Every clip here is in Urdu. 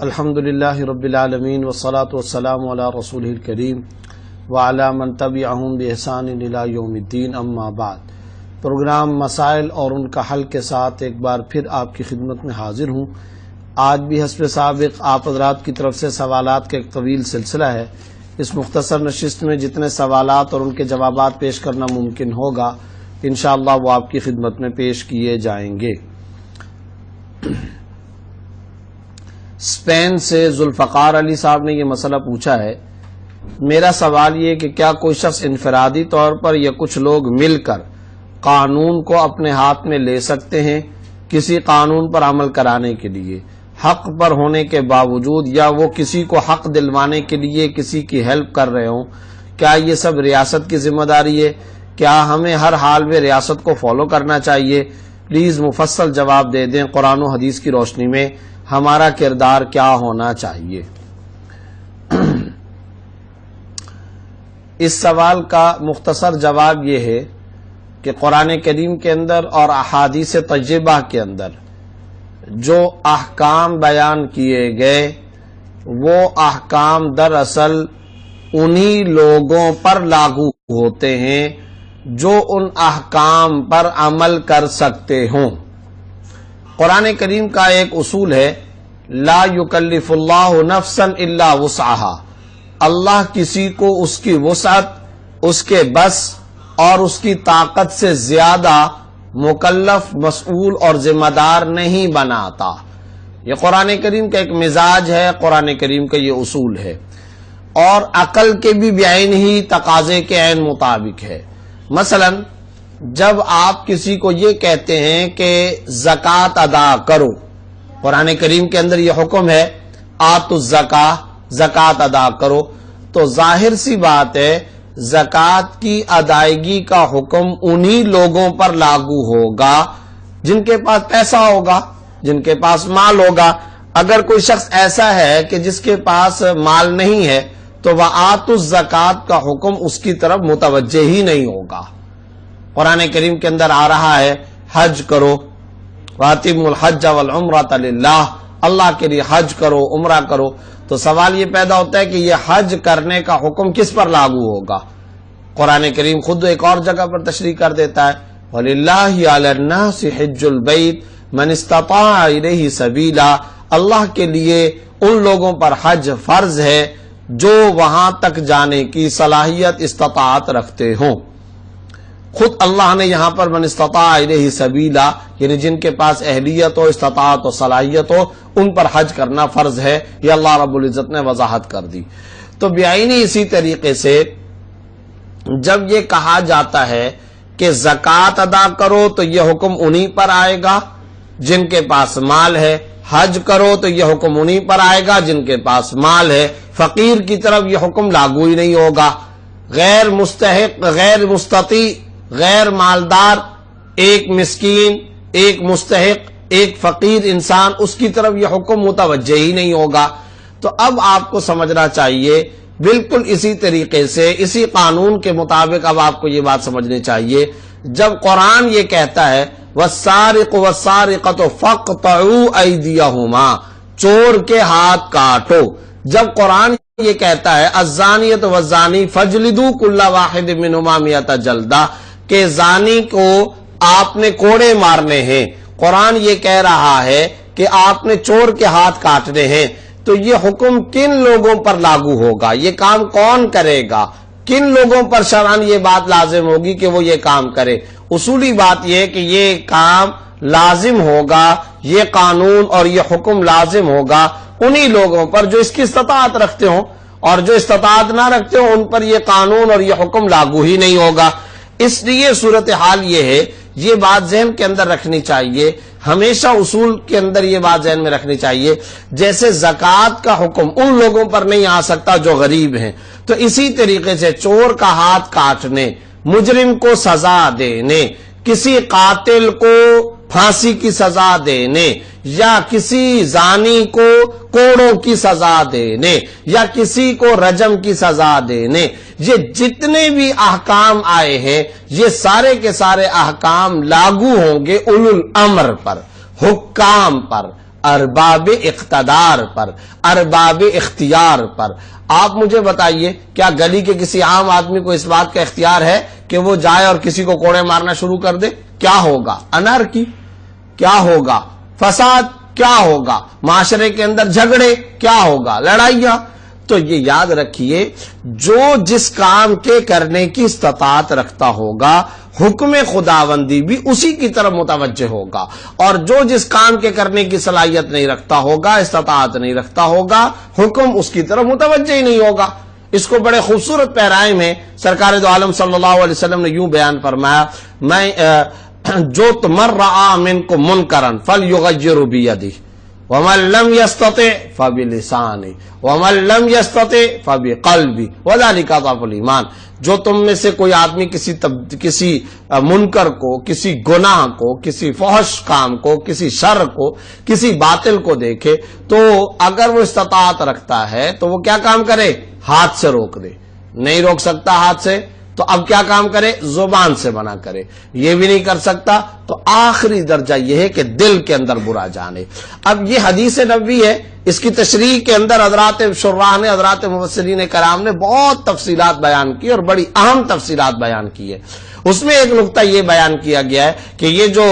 الحمدللہ رب العالمین والصلاة والسلام علی رسولہ الکریم وعلی من تبعہم بإحسان الی یوم الدین، اما بعد۔ پروگرام مسائل اور ان کا حل کے ساتھ ایک بار پھر آپ کی خدمت میں حاضر ہوں۔ آج بھی حسب سابق آپ حضرات کی طرف سے سوالات کا ایک طویل سلسلہ ہے۔ اس مختصر نشست میں جتنے سوالات اور ان کے جوابات پیش کرنا ممکن ہوگا انشاءاللہ وہ آپ کی خدمت میں پیش کیے جائیں گے۔ اسپین سے ذوالفقار علی صاحب نے یہ مسئلہ پوچھا ہے، میرا سوال یہ کہ کیا کوئی شخص انفرادی طور پر یا کچھ لوگ مل کر قانون کو اپنے ہاتھ میں لے سکتے ہیں کسی قانون پر عمل کرانے کے لیے حق پر ہونے کے باوجود، یا وہ کسی کو حق دلوانے کے لیے کسی کی ہیلپ کر رہے ہوں؟ کیا یہ سب ریاست کی ذمہ داری ہے؟ کیا ہمیں ہر حال میں ریاست کو فالو کرنا چاہیے؟ پلیز مفصل جواب دے دیں۔ قرآن و حدیث کی روشنی میں ہمارا کردار کیا ہونا چاہیے؟ اس سوال کا مختصر جواب یہ ہے کہ قرآن کریم کے اندر اور احادیث طیبہ کے اندر جو احکام بیان کیے گئے وہ احکام دراصل انہی لوگوں پر لاگو ہوتے ہیں جو ان احکام پر عمل کر سکتے ہوں۔ قرآن کریم کا ایک اصول ہے، لا یکلف اللہ نفسا الا وسعها۔ اللہ کسی کو اس کی وسعت، اس کے بس اور اس کی طاقت سے زیادہ مکلف، مسئول اور ذمہ دار نہیں بناتا۔ یہ قرآن کریم کا ایک مزاج ہے، قرآن کریم کا یہ اصول ہے، اور عقل کے بھی بعین ہی تقاضے کے عین مطابق ہے۔ مثلا جب آپ کسی کو یہ کہتے ہیں کہ زکوٰۃ ادا کرو، قرآن کریم کے اندر یہ حکم ہے آتوا الزکاۃ، زکوٰۃ ادا کرو، تو ظاہر سی بات ہے زکوٰۃ کی ادائیگی کا حکم انہی لوگوں پر لاگو ہوگا جن کے پاس پیسہ ہوگا، جن کے پاس مال ہوگا۔ اگر کوئی شخص ایسا ہے کہ جس کے پاس مال نہیں ہے تو وآتوا الزکاۃ کا حکم اس کی طرف متوجہ ہی نہیں ہوگا۔ قرآن کریم کے اندر آ رہا ہے حج کرو، وَأَتِمُّوا الْحَجَّ وَالْعُمْرَةَ لِلَّهِ، اللہ کے لیے حج کرو، عمرہ کرو۔ تو سوال یہ پیدا ہوتا ہے کہ یہ حج کرنے کا حکم کس پر لاگو ہوگا؟ قرآن کریم خود ایک اور جگہ پر تشریح کر دیتا ہے وَلِلَّهِ عَلَى النَّاسِ حِجُّ الْبَيْتِ مَنِ اسْتَطَاعَ إِلَيْهِ سَبِيلًا، اللہ کے لیے ان لوگوں پر حج فرض ہے جو وہاں تک جانے کی صلاحیت، استطاعت رکھتے ہوں۔ خود اللہ نے یہاں پر من استطاع الیہ سبیلا، یعنی جن کے پاس اہلیت ہو، استطاعت و صلاحیت ہو، ان پر حج کرنا فرض ہے، یہ اللہ رب العزت نے وضاحت کر دی۔ تو بعینی اسی طریقے سے جب یہ کہا جاتا ہے کہ زکوٰۃ ادا کرو تو یہ حکم انہی پر آئے گا جن کے پاس مال ہے، حج کرو تو یہ حکم انہی پر آئے گا جن کے پاس مال ہے، فقیر کی طرف یہ حکم لاگو ہی نہیں ہوگا۔ غیر مستحق، غیر مستطیع، غیر مالدار، ایک مسکین، ایک مستحق، ایک فقیر انسان، اس کی طرف یہ حکم متوجہ ہی نہیں ہوگا۔ تو اب آپ کو سمجھنا چاہیے بالکل اسی طریقے سے، اسی قانون کے مطابق اب آپ کو یہ بات سمجھنی چاہیے، جب قرآن یہ کہتا ہے وَالسَّارِقُ وَالسَّارِقَةُ فَاقْطَعُوا أَيْدِيَهُمَا، چور کے ہاتھ کاٹو، جب قرآن یہ کہتا ہے الزانیۃ والزانی فاجلدوا کل واحد منہما مئۃ جلدہ، کہ زانی کو آپ نے کوڑے مارنے ہیں، قرآن یہ کہہ رہا ہے کہ آپ نے چور کے ہاتھ کاٹنے ہیں، تو یہ حکم کن لوگوں پر لاگو ہوگا؟ یہ کام کون کرے گا؟ کن لوگوں پر شرعاً یہ بات لازم ہوگی کہ وہ یہ کام کرے؟ اصولی بات یہ کہ یہ کام لازم ہوگا، یہ قانون اور یہ حکم لازم ہوگا انہی لوگوں پر جو اس کی استطاعت رکھتے ہوں، اور جو استطاعت نہ رکھتے ہوں ان پر یہ قانون اور یہ حکم لاگو ہی نہیں ہوگا۔ اس لیے صورتحال یہ ہے، یہ بات ذہن کے اندر رکھنی چاہیے، ہمیشہ اصول کے اندر یہ بات ذہن میں رکھنی چاہیے، جیسے زکوٰۃ کا حکم ان لوگوں پر نہیں آ سکتا جو غریب ہیں، تو اسی طریقے سے چور کا ہاتھ کاٹنے، مجرم کو سزا دینے، کسی قاتل کو پھانسی کی سزا دینے، یا کسی زانی کو کوڑوں کی سزا دینے، یا کسی کو رجم کی سزا دینے، یہ جتنے بھی احکام آئے ہیں یہ سارے کے سارے احکام لاگو ہوں گے اولو الامر پر، حکام پر، ارباب اقتدار پر، ارباب اختیار پر۔ آپ مجھے بتائیے کیا گلی کے کسی عام آدمی کو اس بات کا اختیار ہے کہ وہ جائے اور کسی کو کوڑے مارنا شروع کر دے؟ کیا ہوگا؟ انارکی کیا ہوگا؟ فساد کیا ہوگا؟ معاشرے کے اندر جھگڑے کیا ہوگا؟ لڑائیاں۔ تو یہ یاد رکھیے، جو جس کام کے کرنے کی استطاعت رکھتا ہوگا حکم خداوندی بھی اسی کی طرف متوجہ ہوگا، اور جو جس کام کے کرنے کی صلاحیت نہیں رکھتا ہوگا، استطاعت نہیں رکھتا ہوگا، حکم اس کی طرف متوجہ ہی نہیں ہوگا۔ اس کو بڑے خوبصورت پیرائے میں سرکار دو عالم صلی اللہ علیہ وسلم نے یوں بیان فرمایا، میں جو تمر رعا منکم منکرا فلیغیرہ بیدہ ومن لم یستطع فبلسانہ ومن لم یستطع فبقلبہ وذلک اضعف الایمان۔ جو تم میں سے کوئی آدمی کسی منکر کو، کسی گناہ کو، کسی فحش کام کو، کسی شر کو، کسی باطل کو دیکھے تو اگر وہ استطاعت رکھتا ہے تو وہ کیا کام کرے؟ ہاتھ سے روک دے۔ نہیں روک سکتا ہاتھ سے تو اب کیا کام کرے؟ زبان سے منع کرے۔ یہ بھی نہیں کر سکتا تو آخری درجہ یہ ہے کہ دل کے اندر برا جانے۔ اب یہ حدیث نبوی ہے، اس کی تشریح کے اندر حضرات شراح نے، حضرات مفسرین کرام نے بہت تفصیلات بیان کی اور بڑی اہم تفصیلات بیان کی ہے۔ اس میں ایک نقطہ یہ بیان کیا گیا ہے کہ یہ جو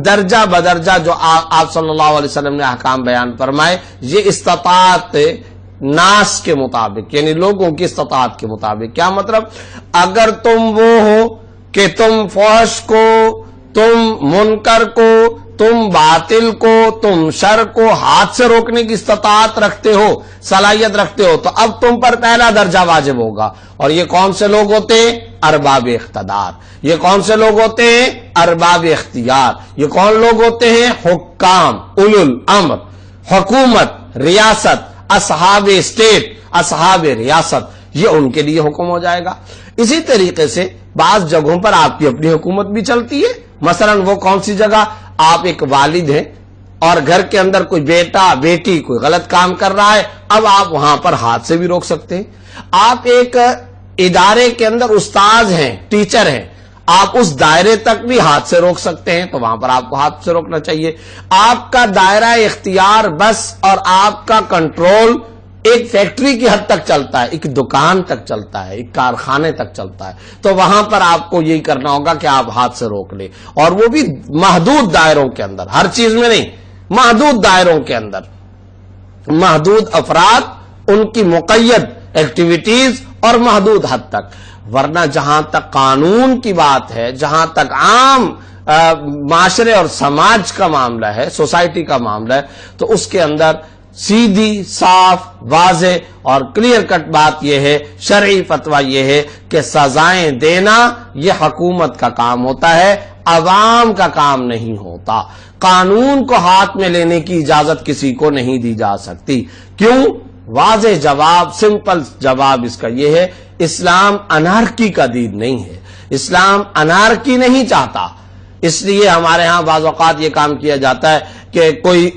درجہ بدرجہ جو آپ صلی اللہ علیہ وسلم نے احکام بیان فرمائے، یہ استطاعت ناس کے مطابق، یعنی لوگوں کی استطاعت کے مطابق۔ کیا مطلب؟ اگر تم وہ ہو کہ تم فحش کو، تم منکر کو، تم باطل کو، تم شر کو ہاتھ سے روکنے کی استطاعت رکھتے ہو، صلاحیت رکھتے ہو، تو اب تم پر پہلا درجہ واجب ہوگا۔ اور یہ کون سے لوگ ہوتے ہیں؟ ارباب اقتدار۔ یہ کون سے لوگ ہوتے ہیں؟ ارباب اختیار۔ یہ کون لوگ ہوتے ہیں؟ حکام، اولو الامر، حکومت، ریاست، اصحاب اسٹیٹ، اصحاب ریاست، یہ ان کے لیے حکم ہو جائے گا۔ اسی طریقے سے بعض جگہوں پر آپ کی اپنی حکومت بھی چلتی ہے۔ مثلا وہ کون سی جگہ؟ آپ ایک والد ہیں اور گھر کے اندر کوئی بیٹا بیٹی کوئی غلط کام کر رہا ہے، اب آپ وہاں پر ہاتھ سے بھی روک سکتے ہیں۔ آپ ایک ادارے کے اندر استاذ ہیں، ٹیچر ہیں، آپ اس دائرے تک بھی ہاتھ سے روک سکتے ہیں، تو وہاں پر آپ کو ہاتھ سے روکنا چاہیے۔ آپ کا دائرہ اختیار بس اور آپ کا کنٹرول ایک فیکٹری کی حد تک چلتا ہے، ایک دکان تک چلتا ہے، ایک کارخانے تک چلتا ہے، تو وہاں پر آپ کو یہی کرنا ہوگا کہ آپ ہاتھ سے روک لیں، اور وہ بھی محدود دائروں کے اندر، ہر چیز میں نہیں، محدود دائروں کے اندر، محدود افراد، ان کی مقید ایکٹیویٹیز اور محدود حد تک۔ ورنہ جہاں تک قانون کی بات ہے، جہاں تک عام معاشرے اور سماج کا معاملہ ہے، سوسائٹی کا معاملہ ہے، تو اس کے اندر سیدھی، صاف، واضح اور کلیئر کٹ بات یہ ہے، شرعی فتویٰ یہ ہے کہ سزائیں دینا یہ حکومت کا کام ہوتا ہے، عوام کا کام نہیں ہوتا۔ قانون کو ہاتھ میں لینے کی اجازت کسی کو نہیں دی جا سکتی۔ کیوں؟ واضح جواب، سمپل جواب اس کا یہ ہے، اسلام انارکی کا دین نہیں ہے، اسلام انارکی نہیں چاہتا۔ اس لیے ہمارے ہاں بعض اوقات یہ کام کیا جاتا ہے کہ کوئی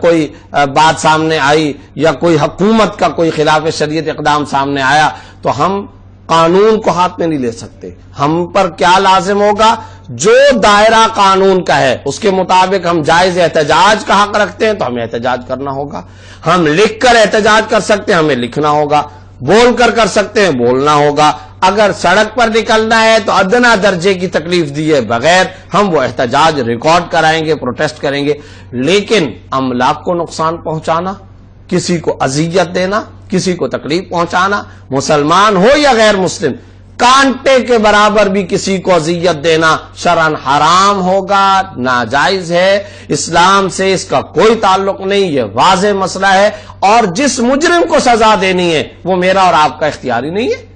کوئی بات سامنے آئی یا کوئی حکومت کا کوئی خلاف شریعت اقدام سامنے آیا تو ہم قانون کو ہاتھ میں نہیں لے سکتے۔ ہم پر کیا لازم ہوگا؟ جو دائرہ قانون کا ہے اس کے مطابق ہم جائز احتجاج کا حق رکھتے ہیں تو ہمیں احتجاج کرنا ہوگا۔ ہم لکھ کر احتجاج کر سکتے ہیں، ہمیں لکھنا ہوگا۔ بول کر سکتے ہیں، بولنا ہوگا۔ اگر سڑک پر نکلنا ہے تو ادنا درجے کی تکلیف دیے بغیر ہم وہ احتجاج ریکارڈ کرائیں گے، پروٹیسٹ کریں گے۔ لیکن املاک کو نقصان پہنچانا، کسی کو اذیت دینا، کسی کو تکلیف پہنچانا، مسلمان ہو یا غیر مسلم، کانٹے کے برابر بھی کسی کو اذیت دینا شرعاً حرام ہوگا، ناجائز ہے، اسلام سے اس کا کوئی تعلق نہیں، یہ واضح مسئلہ ہے۔ اور جس مجرم کو سزا دینی ہے وہ میرا اور آپ کا اختیاری نہیں ہے،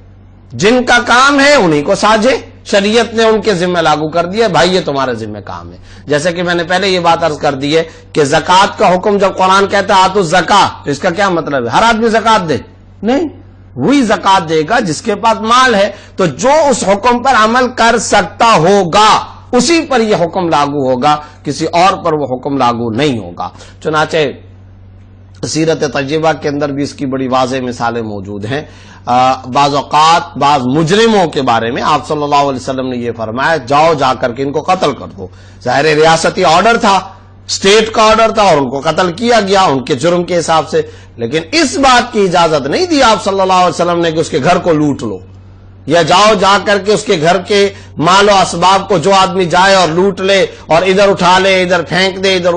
جن کا کام ہے انہی کو ساجے، شریعت نے ان کے ذمہ لاگو کر دیا، بھائی یہ تمہارے ذمہ کام ہے۔ جیسے کہ میں نے پہلے یہ بات عرض کر دی ہے کہ زکوٰۃ کا حکم جب قرآن کہتا ہے آتوا الزکاۃ، تو اس کا کیا مطلب ہے؟ ہر آدمی زکوٰۃ دے؟ نہیں، وہی زکوٰۃ دے گا جس کے پاس مال ہے۔ تو جو اس حکم پر عمل کر سکتا ہوگا اسی پر یہ حکم لاگو ہوگا، کسی اور پر وہ حکم لاگو نہیں ہوگا۔ چنانچہ سیرت طیبہ کے اندر بھی اس کی بڑی واضح مثالیں موجود ہیں۔ بعض اوقات بعض مجرموں کے بارے میں آپ صلی اللہ علیہ وسلم نے یہ فرمایا، جاؤ جا کر کے ان کو قتل کر دو۔ ظاہر ریاستی آرڈر تھا اسٹیٹ کا آرڈر تھا اور ان کو قتل کیا گیا ان کے جرم کے حساب سے. لیکن اس بات کی اجازت نہیں دی آپ صلی اللہ علیہ وسلم نے کہ اس کے گھر کو لوٹ لو یا جاؤ جا کر کے اس کے گھر کے مال و اسباب کو جو آدمی جائے اور لوٹ لے اور ادھر اٹھا لے ادھر پھینک دے ادھر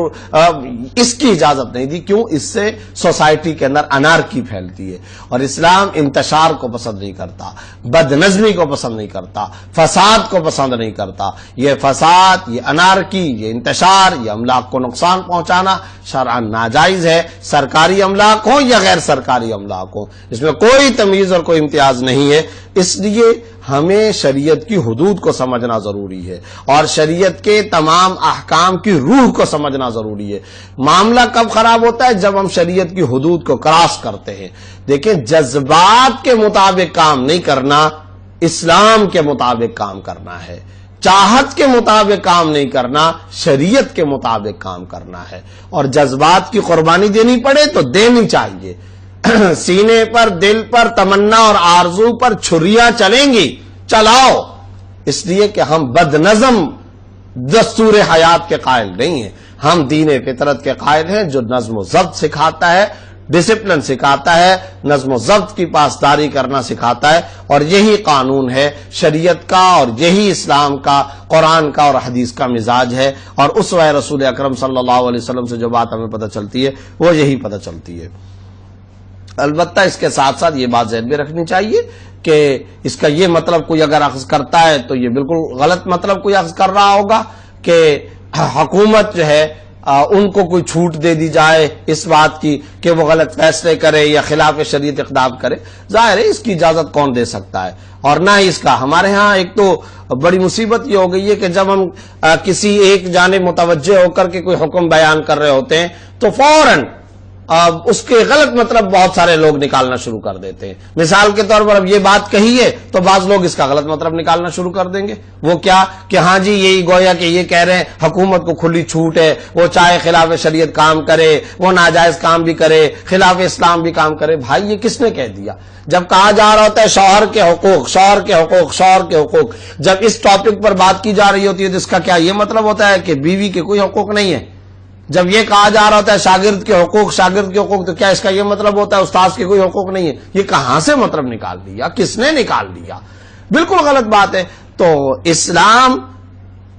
اس کی اجازت نہیں دی. کیوں؟ اس سے سوسائٹی کے اندر انارکی پھیلتی ہے اور اسلام انتشار کو پسند نہیں کرتا, بد نظمی کو پسند نہیں کرتا, فساد کو پسند نہیں کرتا. یہ فساد, یہ انارکی, یہ انتشار, یہ املاک کو نقصان پہنچانا شرعاً ناجائز ہے, سرکاری املاک ہو یا غیر سرکاری املاک ہو, اس میں کوئی تمیز اور کوئی امتیاز نہیں ہے. اس لیے ہمیں شریعت کی حدود کو سمجھنا ضروری ہے اور شریعت کے تمام احکام کی روح کو سمجھنا ضروری ہے. معاملہ کب خراب ہوتا ہے؟ جب ہم شریعت کی حدود کو کراس کرتے ہیں. دیکھیں, جذبات کے مطابق کام نہیں کرنا, اسلام کے مطابق کام کرنا ہے. چاہت کے مطابق کام نہیں کرنا, شریعت کے مطابق کام کرنا ہے. اور جذبات کی قربانی دینی پڑے تو دینی چاہیے. سینے پر, دل پر, تمنا اور آرزو پر چھریاں چلیں گی, چلاؤ, اس لیے کہ ہم بد نظم دستور حیات کے قائل نہیں ہیں. ہم دین فطرت کے قائل ہیں جو نظم و ضبط سکھاتا ہے, ڈسپلن سکھاتا ہے, نظم و ضبط کی پاسداری کرنا سکھاتا ہے. اور یہی قانون ہے شریعت کا اور یہی اسلام کا, قرآن کا اور حدیث کا مزاج ہے. اور اسوہ رسول اکرم صلی اللہ علیہ وسلم سے جو بات ہمیں پتہ چلتی ہے وہ یہی پتہ چلتی ہے. البتہ اس کے ساتھ ساتھ یہ بات ذہن میں رکھنی چاہیے کہ اس کا یہ مطلب کوئی اگر اخذ کرتا ہے تو یہ بالکل غلط مطلب کوئی اخذ کر رہا ہوگا کہ حکومت جو ہے ان کو کوئی چھوٹ دے دی جائے اس بات کی کہ وہ غلط فیصلے کرے یا خلاف شریعت اقدام کرے. ظاہر ہے اس کی اجازت کون دے سکتا ہے, اور نہ ہی اس کا. ہمارے ہاں ایک تو بڑی مصیبت یہ ہو گئی ہے کہ جب ہم کسی ایک جانب متوجہ ہو کر کے کوئی حکم بیان کر رہے ہوتے ہیں تو فوراً اس کے غلط مطلب بہت سارے لوگ نکالنا شروع کر دیتے ہیں. مثال کے طور پر اب یہ بات کہی ہے تو بعض لوگ اس کا غلط مطلب نکالنا شروع کر دیں گے. وہ کیا کہ ہاں جی یہی گویا کہ یہ کہہ رہے ہیں حکومت کو کھلی چھوٹ ہے, وہ چاہے خلاف شریعت کام کرے, وہ ناجائز کام بھی کرے, خلاف اسلام بھی کام کرے. بھائی یہ کس نے کہہ دیا؟ جب کہا جا رہا ہوتا ہے شوہر کے حقوق, شوہر کے حقوق, شوہر کے حقوق, جب اس ٹاپک پر بات کی جا رہی ہوتی ہے تو اس کا کیا یہ مطلب ہوتا ہے کہ بیوی کے کوئی حقوق نہیں ہے؟ جب یہ کہا جا رہا ہوتا ہے شاگرد کے حقوق, شاگرد کے حقوق, تو کیا اس کا یہ مطلب ہوتا ہے استاذ کے کوئی حقوق نہیں ہے؟ یہ کہاں سے مطلب نکال لیا, کس نے نکال لیا؟ بالکل غلط بات ہے. تو اسلام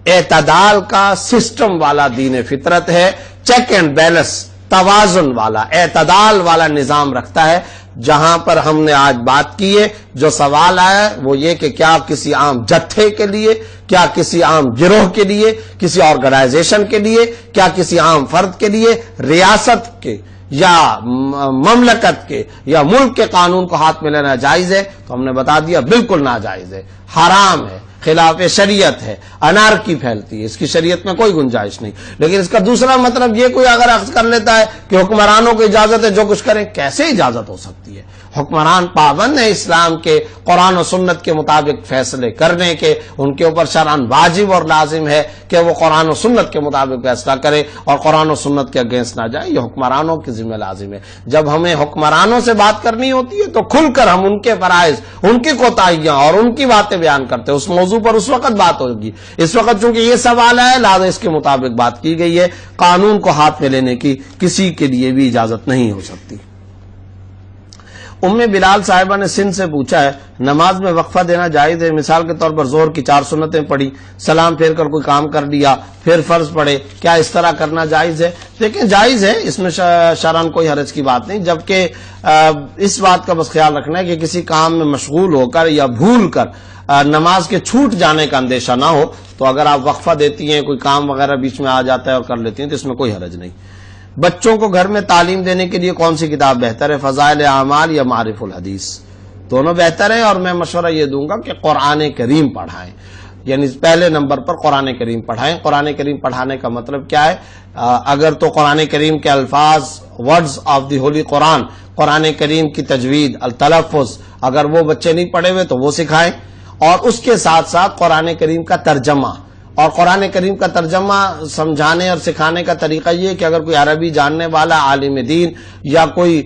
اعتدال کا سسٹم والا دین فطرت ہے, چیک اینڈ بیلنس, توازن والا, اعتدال والا نظام رکھتا ہے. جہاں پر ہم نے آج بات کی ہے, جو سوال آیا وہ یہ کہ کیا کسی عام جتھے کے لیے, کیا کسی عام گروہ کے لیے, کسی آرگنائزیشن کے لیے, کیا کسی عام فرد کے لیے ریاست کے یا مملکت کے یا ملک کے قانون کو ہاتھ میں لینا جائز ہے؟ تو ہم نے بتا دیا بالکل ناجائز ہے, حرام ہے, خلاف شریعت ہے, انارکی پھیلتی ہے, اس کی شریعت میں کوئی گنجائش نہیں. لیکن اس کا دوسرا مطلب یہ کوئی اگر اخذ کر لیتا ہے کہ حکمرانوں کو اجازت ہے جو کچھ کریں, کیسے اجازت ہو سکتی ہے؟ حکمران پابند ہیں اسلام کے قرآن و سنت کے مطابق فیصلے کرنے کے, ان کے اوپر شرعاً واجب اور لازم ہے کہ وہ قرآن و سنت کے مطابق فیصلہ کرے اور قرآن و سنت کے اگینسٹ نہ جائے. یہ حکمرانوں کی ذمہ لازم ہے. جب ہمیں حکمرانوں سے بات کرنی ہوتی ہے تو کھل کر ہم ان کے فرائض, ان کی کوتاہیاں اور ان کی باتیں بیان کرتے ہیں. اس موضوع پر اس وقت بات ہوگی. اس وقت چونکہ یہ سوال ہے لہذا اس کے مطابق بات کی گئی ہے. قانون کو ہاتھ میں لینے کی کسی کے لیے بھی اجازت نہیں ہو سکتی. ام بلال صاحبہ نے سندھ سے پوچھا ہے نماز میں وقفہ دینا جائز ہے؟ مثال کے طور پر ظہر کی 4 سنتیں پڑھی, سلام پھیر کر کوئی کام کر لیا, پھر فرض پڑے, کیا اس طرح کرنا جائز ہے؟ دیکھیں جائز ہے, اس میں شرعاً کوئی حرج کی بات نہیں. جبکہ اس بات کا بس خیال رکھنا ہے کہ کسی کام میں مشغول ہو کر یا بھول کر نماز کے چھوٹ جانے کا اندیشہ نہ ہو. تو اگر آپ وقفہ دیتی ہیں, کوئی کام وغیرہ بیچ میں آ جاتا ہے اور کر لیتی ہیں تو اس میں کوئی حرج نہیں. بچوں کو گھر میں تعلیم دینے کے لیے کون سی کتاب بہتر ہے, فضائل اعمال یا معارف الحدیث؟ دونوں بہتر ہیں, اور میں مشورہ یہ دوں گا کہ قرآن کریم پڑھائیں. یعنی پہلے نمبر پر قرآن کریم پڑھائیں. قرآن کریم پڑھانے کا مطلب کیا ہے؟ اگر تو قرآن کریم کے الفاظ, ورڈز آف دی ہولی قرآن, قرآن کریم کی تجوید, التلفظ, اگر وہ بچے نہیں پڑھے ہوئے تو وہ سکھائیں. اور اس کے ساتھ ساتھ قرآن کریم کا ترجمہ, اور قرآن کریم کا ترجمہ سمجھانے اور سکھانے کا طریقہ یہ کہ اگر کوئی عربی جاننے والا عالم دین یا کوئی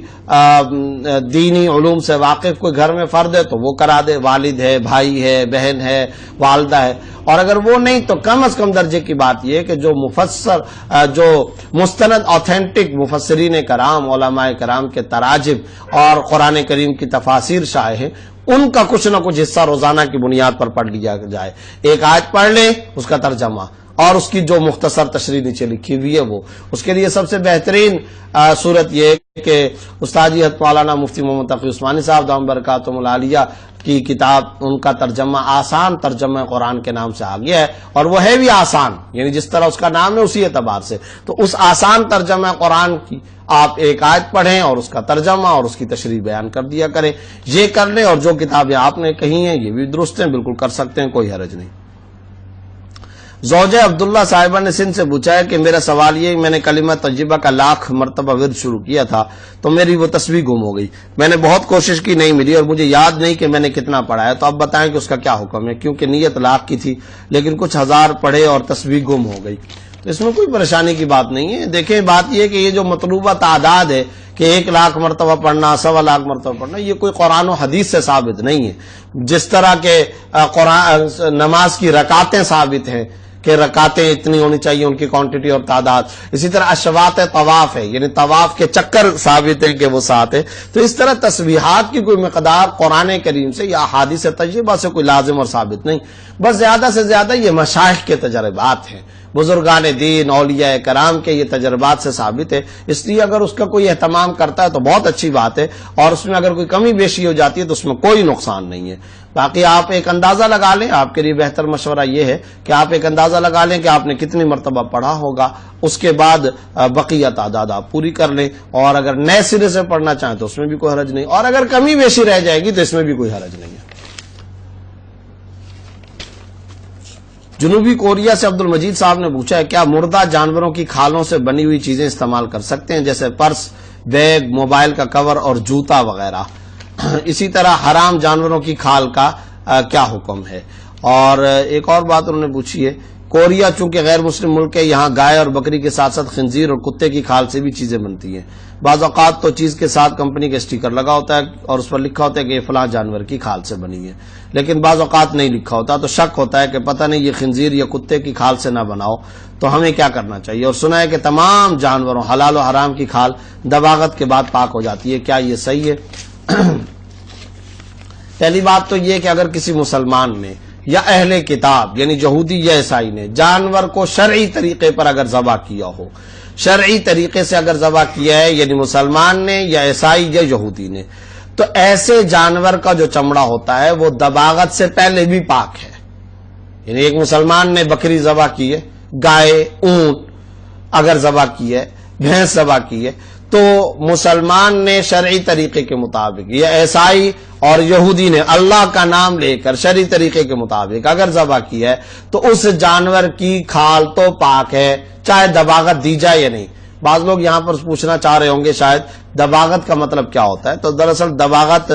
دینی علوم سے واقف کوئی گھر میں فرد ہے تو وہ کرا دے, والد ہے, بھائی ہے, بہن ہے, والدہ ہے. اور اگر وہ نہیں تو کم از کم درجے کی بات یہ کہ جو مفسر جو مستند اوتھینٹک مفسرین کرام علماء کرام کے تراجم اور قرآن کریم کی تفاسیر شائع ہیں ان کا کچھ نہ کچھ حصہ روزانہ کی بنیاد پر پڑھ لیا جائے. ایک آیت پڑھ لیں اس کا ترجمہ اور اس کی جو مختصر تشریح نیچے لکھی ہوئی ہے وہ. اس کے لیے سب سے بہترین صورت یہ کہ استاد حضرت مولانا مفتی محمد تقی عثمانی صاحب دامت برکاتہم العالیہ کی کتاب ان کا ترجمہ آسان ترجمہ قرآن کے نام سے آ گیا ہے اور وہ ہے بھی آسان, یعنی جس طرح اس کا نام ہے اسی اعتبار سے. تو اس آسان ترجمہ قرآن کی آپ ایک آیت پڑھیں اور اس کا ترجمہ اور اس کی تشریح بیان کر دیا کریں. یہ کر لیں اور جو کتابیں آپ نے کہی ہیں یہ بھی درست ہیں, بالکل کر سکتے ہیں, کوئی حرج نہیں. زوجہ عبداللہ صاحبہ نے سندھ سے پوچھا ہے کہ میرا سوال یہ, میں نے کلمہ طیبہ کا 1,00,000 مرتبہ ورد شروع کیا تھا تو میری وہ تسبیح گم ہو گئی. میں نے بہت کوشش کی, نہیں ملی اور مجھے یاد نہیں کہ میں نے کتنا پڑھا ہے, تو اب بتائیں کہ اس کا کیا حکم ہے, کیونکہ نیت 1,00,000 کی تھی لیکن کچھ ہزار پڑھے اور تسبیح گم ہو گئی. تو اس میں کوئی پریشانی کی بات نہیں ہے. دیکھیں بات یہ کہ یہ جو مطلوبہ تعداد ہے کہ 1,00,000 مرتبہ پڑھنا 1,25,000 مرتبہ پڑھنا, یہ کوئی قرآن و حدیث سے ثابت نہیں ہے. جس طرح کے نماز کی رکعتیں ثابت ہیں کہ رکعتیں اتنی ہونی چاہیے ان کی کوانٹٹی اور تعداد, اسی طرح اشواط طواف ہے یعنی طواف کے چکر ثابت ہیں کہ وہ 7 ہے. تو اس طرح تسبیحات کی کوئی مقدار قرآن کریم سے یا احادیث طیبہ سے کوئی لازم اور ثابت نہیں. بس زیادہ سے زیادہ یہ مشائخ کے تجربات ہیں, بزرگان دین اولیاء کرام کے یہ تجربات سے ثابت ہے. اس لیے اگر اس کا کوئی اہتمام کرتا ہے تو بہت اچھی بات ہے, اور اس میں اگر کوئی کمی بیشی ہو جاتی ہے تو اس میں کوئی نقصان نہیں ہے. باقی آپ ایک اندازہ لگا لیں, آپ کے لیے بہتر مشورہ یہ ہے کہ آپ ایک اندازہ لگا لیں کہ آپ نے کتنی مرتبہ پڑھا ہوگا, اس کے بعد بقیہ تعداد آپ پوری کر لیں, اور اگر نئے سرے سے پڑھنا چاہیں تو اس میں بھی کوئی حرج نہیں, اور اگر کمی بیشی رہ جائے گی تو اس میں بھی کوئی حرج نہیں ہے. جنوبی کوریا سے عبد المجید صاحب نے پوچھا ہے کیا مردہ جانوروں کی کھالوں سے بنی ہوئی چیزیں استعمال کر سکتے ہیں, جیسے پرس, بیگ, موبائل کا کور اور جوتا وغیرہ. اسی طرح حرام جانوروں کی کھال کا کیا حکم ہے. اور ایک اور بات انہوں نے پوچھی ہے, کوریا چونکہ غیر مسلم ملک ہے, یہاں گائے اور بکری کے ساتھ ساتھ خنزیر اور کتے کی کھال سے بھی چیزیں بنتی ہیں. بعض اوقات تو چیز کے ساتھ کمپنی کا اسٹیکر لگا ہوتا ہے اور اس پر لکھا ہوتا ہے کہ یہ فلاں جانور کی کھال سے بنی ہے, لیکن بعض اوقات نہیں لکھا ہوتا, تو شک ہوتا ہے کہ پتہ نہیں یہ خنزیر یا کتے کی کھال سے نہ بناؤ, تو ہمیں کیا کرنا چاہیے. اور سنا ہے کہ تمام جانوروں حلال و حرام کی کھال دباغت کے بعد پاک ہو جاتی ہے, کیا یہ صحیح ہے؟ پہلی بات تو یہ کہ اگر کسی مسلمان نے یا اہل کتاب یعنی یہودی یا عیسائی نے جانور کو شرعی طریقے پر اگر ذبح کیا ہو, شرعی طریقے سے اگر ذبح کیا ہے یعنی مسلمان نے یا عیسائی یا یہودی نے, تو ایسے جانور کا جو چمڑا ہوتا ہے وہ دباغت سے پہلے بھی پاک ہے. یعنی ایک مسلمان نے بکری ذبح کی ہے, گائے, اونٹ اگر ذبح کی ہے, بھینس ذبح کی ہے, تو مسلمان نے شرعی طریقے کے مطابق یا عیسائی اور یہودی نے اللہ کا نام لے کر شرعی طریقے کے مطابق اگر ذبح کی ہے تو اس جانور کی کھال تو پاک ہے, چاہے دباغت دی جائے یا نہیں. بعض لوگ یہاں پر پوچھنا چاہ رہے ہوں گے شاید دباغت کا مطلب کیا ہوتا ہے, تو دراصل دباغت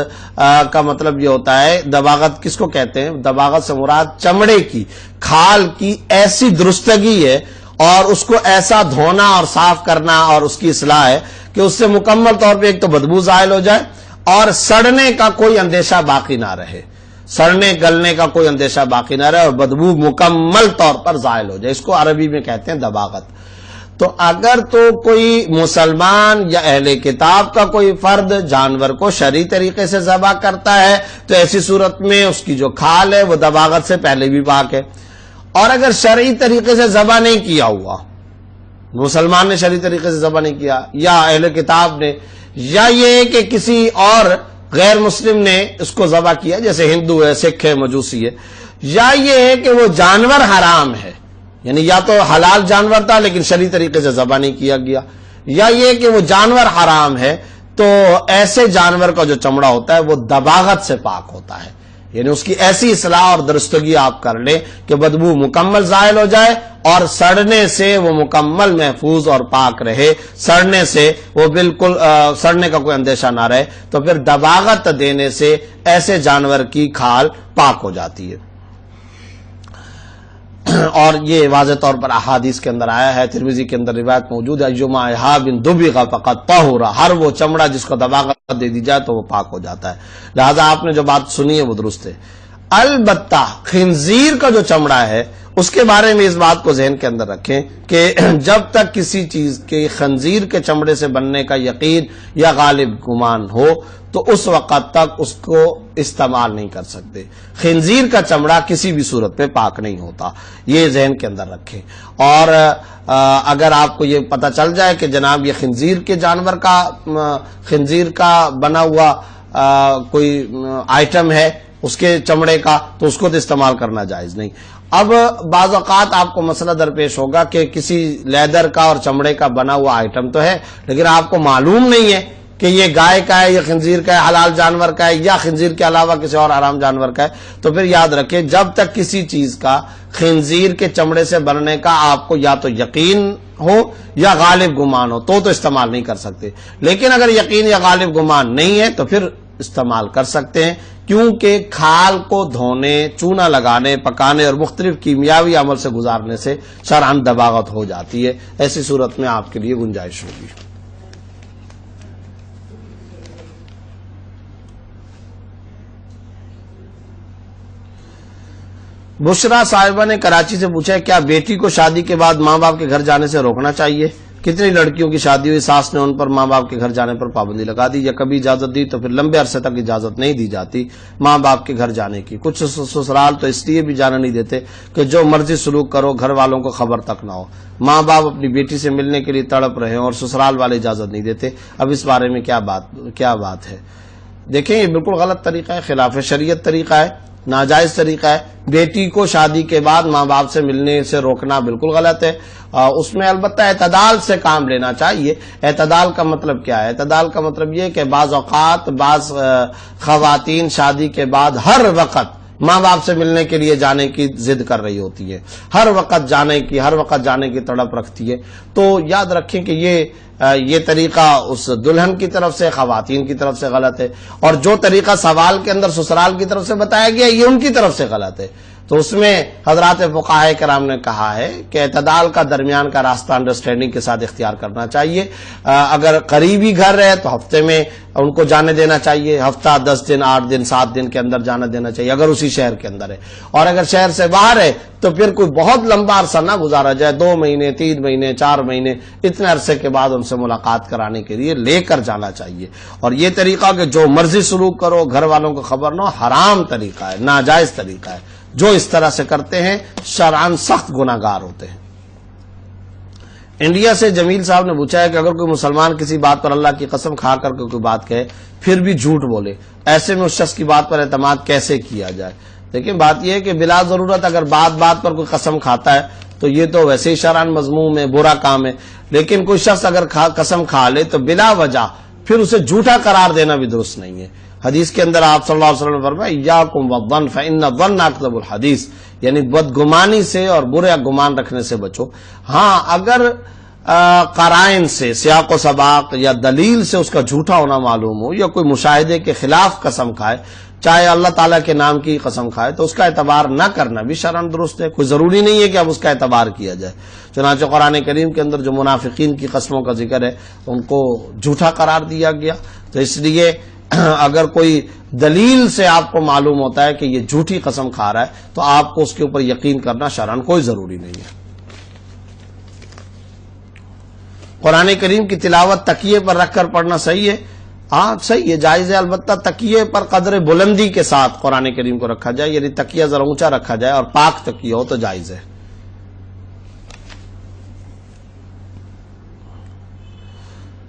کا مطلب یہ ہوتا ہے, دباغت کس کو کہتے ہیں, دباغت سے مراد چمڑے کی کھال کی ایسی درستگی ہے اور اس کو ایسا دھونا اور صاف کرنا اور اس کی اصلاح ہے کہ اس سے مکمل طور پہ ایک تو بدبو زائل ہو جائے اور سڑنے کا کوئی اندیشہ باقی نہ رہے, سڑنے گلنے کا کوئی اندیشہ باقی نہ رہے اور بدبو مکمل طور پر زائل ہو جائے. اس کو عربی میں کہتے ہیں دباغت. تو اگر تو کوئی مسلمان یا اہل کتاب کا کوئی فرد جانور کو شرعی طریقے سے ذبح کرتا ہے تو ایسی صورت میں اس کی جو کھال ہے وہ دباغت سے پہلے بھی پاک ہے. اور اگر شرعی طریقے سے ذبح نہیں کیا ہوا, مسلمان نے شرعی طریقے سے ذبح نہیں کیا یا اہل کتاب نے, یا یہ کہ کسی اور غیر مسلم نے اس کو ذبح کیا جیسے ہندو ہے, سکھ ہے, مجوسی ہے, یا یہ ہے کہ وہ جانور حرام ہے یعنی یا تو حلال جانور تھا لیکن شرعی طریقے سے ذبح نہیں کیا گیا, یا یہ کہ وہ جانور حرام ہے, تو ایسے جانور کا جو چمڑا ہوتا ہے وہ دباغت سے پاک ہوتا ہے. یعنی اس کی ایسی اصلاح اور درستگی آپ کر لیں کہ بدبو مکمل زائل ہو جائے اور سڑنے سے وہ مکمل محفوظ اور پاک رہے, سڑنے سے وہ بالکل سڑنے کا کوئی اندیشہ نہ رہے, تو پھر دباغت دینے سے ایسے جانور کی کھال پاک ہو جاتی ہے. اور یہ واضح طور پر احادیث کے اندر آیا ہے, ترمذی کے اندر روایت موجود ہے, ایما احاب دبغ فقد طہر, ہر وہ چمڑا جس کو دباغت دے دی جائے تو وہ پاک ہو جاتا ہے. لہذا آپ نے جو بات سنی ہے وہ درست ہے. البتہ خنزیر کا جو چمڑا ہے اس کے بارے میں اس بات کو ذہن کے اندر رکھیں کہ جب تک کسی چیز کے خنزیر کے چمڑے سے بننے کا یقین یا غالب گمان ہو تو اس وقت تک اس کو استعمال نہیں کر سکتے. خنزیر کا چمڑا کسی بھی صورت پہ پاک نہیں ہوتا، یہ ذہن کے اندر رکھیں. اور اگر آپ کو یہ پتہ چل جائے کہ جناب یہ خنزیر کے جانور کا خنزیر کا بنا ہوا کوئی آئٹم ہے اس کے چمڑے کا، تو اس کو تو استعمال کرنا جائز نہیں. اب بعض اوقات آپ کو مسئلہ درپیش ہوگا کہ کسی لیدر کا اور چمڑے کا بنا ہوا آئٹم تو ہے لیکن آپ کو معلوم نہیں ہے کہ یہ گائے کا ہے یا خنزیر کا ہے، حلال جانور کا ہے یا خنزیر کے علاوہ کسی اور حرام جانور کا ہے. تو پھر یاد رکھیں جب تک کسی چیز کا خنزیر کے چمڑے سے بننے کا آپ کو یا تو یقین ہو یا غالب گمان ہو تو استعمال نہیں کر سکتے. لیکن اگر یقین یا غالب گمان نہیں ہے تو پھر استعمال کر سکتے ہیں، کیونکہ کھال کو دھونے، چونا لگانے، پکانے اور مختلف کیمیاوی عمل سے گزارنے سے شرعاً دباغت ہو جاتی ہے. ایسی صورت میں آپ کے لیے گنجائش ہوگی. بشرا صاحبہ نے کراچی سے پوچھا ہے کیا بیٹی کو شادی کے بعد ماں باپ کے گھر جانے سے روکنا چاہیے؟ کتنی لڑکیوں کی شادی ہوئی، ساس نے ان پر ماں باپ کے گھر جانے پر پابندی لگا دی یا کبھی اجازت دی تو پھر لمبے عرصے تک اجازت نہیں دی جاتی ماں باپ کے گھر جانے کی. کچھ سسرال تو اس لیے بھی جانا نہیں دیتے کہ جو مرضی سلوک کرو گھر والوں کو خبر تک نہ ہو. ماں باپ اپنی بیٹی سے ملنے کے لیے تڑپ رہے ہیں اور سسرال والے اجازت نہیں دیتے. اب اس بارے میں کیا بات ہے؟ دیکھیں یہ بالکل غلط طریقہ ہے، خلاف شریعت طریقہ ہے، ناجائز طریقہ ہے. بیٹی کو شادی کے بعد ماں باپ سے ملنے سے روکنا بالکل غلط ہے. اس میں البتہ اعتدال سے کام لینا چاہیے. اعتدال کا مطلب کیا ہے؟ اعتدال کا مطلب یہ کہ بعض اوقات بعض خواتین شادی کے بعد ہر وقت ماں باپ سے ملنے کے لیے جانے کی ضد کر رہی ہوتی ہے، ہر وقت جانے کی تڑپ رکھتی ہے. تو یاد رکھیں کہ یہ طریقہ اس دلہن کی طرف سے، خواتین کی طرف سے غلط ہے، اور جو طریقہ سوال کے اندر سسرال کی طرف سے بتایا گیا یہ ان کی طرف سے غلط ہے. تو اس میں حضرات فقہاء کرام نے کہا ہے کہ اعتدال کا درمیان کا راستہ انڈرسٹینڈنگ کے ساتھ اختیار کرنا چاہیے. اگر قریبی گھر ہے تو ہفتے میں ان کو جانے دینا چاہیے، ہفتہ 10 دن 8 دن 7 دن کے اندر جانا دینا چاہیے اگر اسی شہر کے اندر ہے. اور اگر شہر سے باہر ہے تو پھر کوئی بہت لمبا عرصہ نہ گزارا جائے، 2 مہینے 3 مہینے 4 مہینے اتنے عرصے کے بعد ان سے ملاقات کرانے کے لیے لے کر جانا چاہیے. اور یہ طریقہ کہ جو مرضی سلوک کرو گھر والوں کو خبر نہ ہو، حرام طریقہ ہے، ناجائز طریقہ ہے. جو اس طرح سے کرتے ہیں شرعاً سخت گناہگار ہوتے ہیں. انڈیا سے جمیل صاحب نے پوچھا ہے کہ اگر کوئی مسلمان کسی بات پر اللہ کی قسم کھا کر کوئی بات کہے پھر بھی جھوٹ بولے، ایسے میں اس شخص کی بات پر اعتماد کیسے کیا جائے؟ دیکھیں بات یہ ہے کہ بلا ضرورت اگر بات پر کوئی قسم کھاتا ہے تو یہ تو ویسے ہی شرعاً مذموم ہے، برا کام ہے. لیکن کوئی شخص اگر قسم کھا لے تو بلا وجہ پھر اسے جھوٹا قرار دینا بھی درست نہیں ہے. حدیث کے اندر آپ صلی اللہ علیہ وسلم نے فرمایا ایاکم والظن فإن الظن اکذب الحدیث، یعنی بدگمانی سے اور برے گمان رکھنے سے بچو. ہاں اگر قرائن سے، سیاق و سباق یا دلیل سے اس کا جھوٹا ہونا معلوم ہو یا کوئی مشاہدے کے خلاف قسم کھائے، چاہے اللہ تعالیٰ کے نام کی قسم کھائے، تو اس کا اعتبار نہ کرنا بھی شرعاً درست ہے. کوئی ضروری نہیں ہے کہ اب اس کا اعتبار کیا جائے. چنانچہ قرآن کریم کے اندر جو منافقین کی قسموں کا ذکر ہے ان کو جھوٹا قرار دیا گیا. تو اس لیے اگر کوئی دلیل سے آپ کو معلوم ہوتا ہے کہ یہ جھوٹی قسم کھا رہا ہے تو آپ کو اس کے اوپر یقین کرنا شرعاً کوئی ضروری نہیں ہے. قرآن کریم کی تلاوت تکیے پر رکھ کر پڑھنا صحیح ہے؟ ہاں صحیح ہے، جائز ہے. البتہ تکیے پر قدر بلندی کے ساتھ قرآن کریم کو رکھا جائے، یعنی تکیہ ذرا اونچا رکھا جائے اور پاک تکیہ ہو تو جائز ہے.